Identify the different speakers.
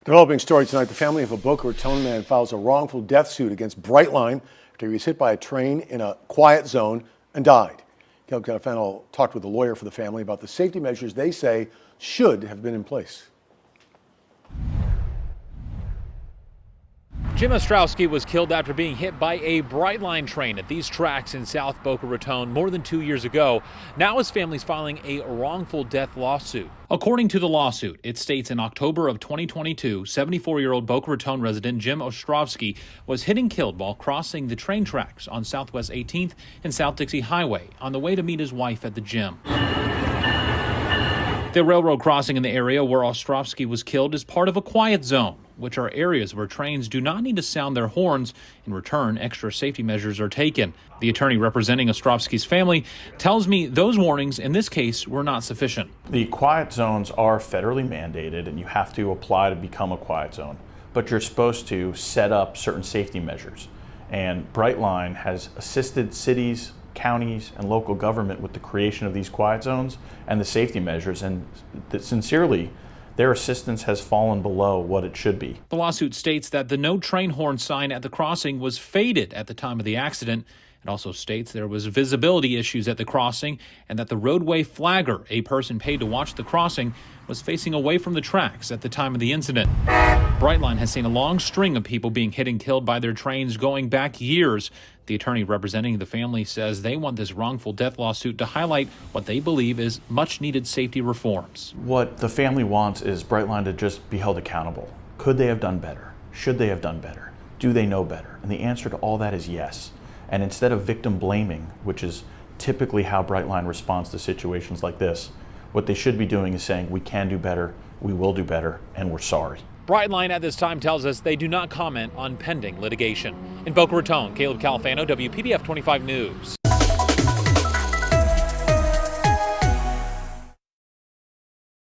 Speaker 1: Developing story tonight, the family of a Boca Raton man files a wrongful death suit against Brightline after he was hit by a train in a quiet zone and died. Caleb Califano talked with a lawyer for the family about the safety measures they say should have been in place.
Speaker 2: Jim Ostrowski was killed after being hit by a Brightline train at these tracks in South Boca Raton more than 2 years ago. Now his family's filing a wrongful death lawsuit. According to the lawsuit, it states in October of 2022, 74-year-old Boca Raton resident Jim Ostrowski was hit and killed while crossing the train tracks on Southwest 18th and South Dixie Highway on the way to meet his wife at the gym. The railroad crossing in the area where Ostrowski was killed is part of a quiet zone, which are areas where trains do not need to sound their horns. In return, extra safety measures are taken. The attorney representing Ostrowski's family tells me those warnings in this case were not sufficient.
Speaker 3: The quiet zones are federally mandated and you have to apply to become a quiet zone, but you're supposed to set up certain safety measures. And Brightline has assisted cities, counties, and local government with the creation of these quiet zones and the safety measures, and sincerely, their assistance has fallen below what it should be.
Speaker 2: The lawsuit states that the no train horn sign at the crossing was faded at the time of the accident. It also states there was visibility issues at the crossing and that the roadway flagger, a person paid to watch the crossing, was facing away from the tracks at the time of the incident. Brightline has seen a long string of people being hit and killed by their trains going back years. The attorney representing the family says they want this wrongful death lawsuit to highlight what they believe is much-needed safety reforms.
Speaker 3: What the family wants is Brightline to just be held accountable. Could they have done better? Should they have done better? Do they know better? And the answer to all that is yes. And instead of victim blaming, which is typically how Brightline responds to situations like this, what they should be doing is saying, we can do better, we will do better, and we're sorry.
Speaker 2: Brightline at this time tells us they do not comment on pending litigation. In Boca Raton, Caleb Califano, WPBF 25 News.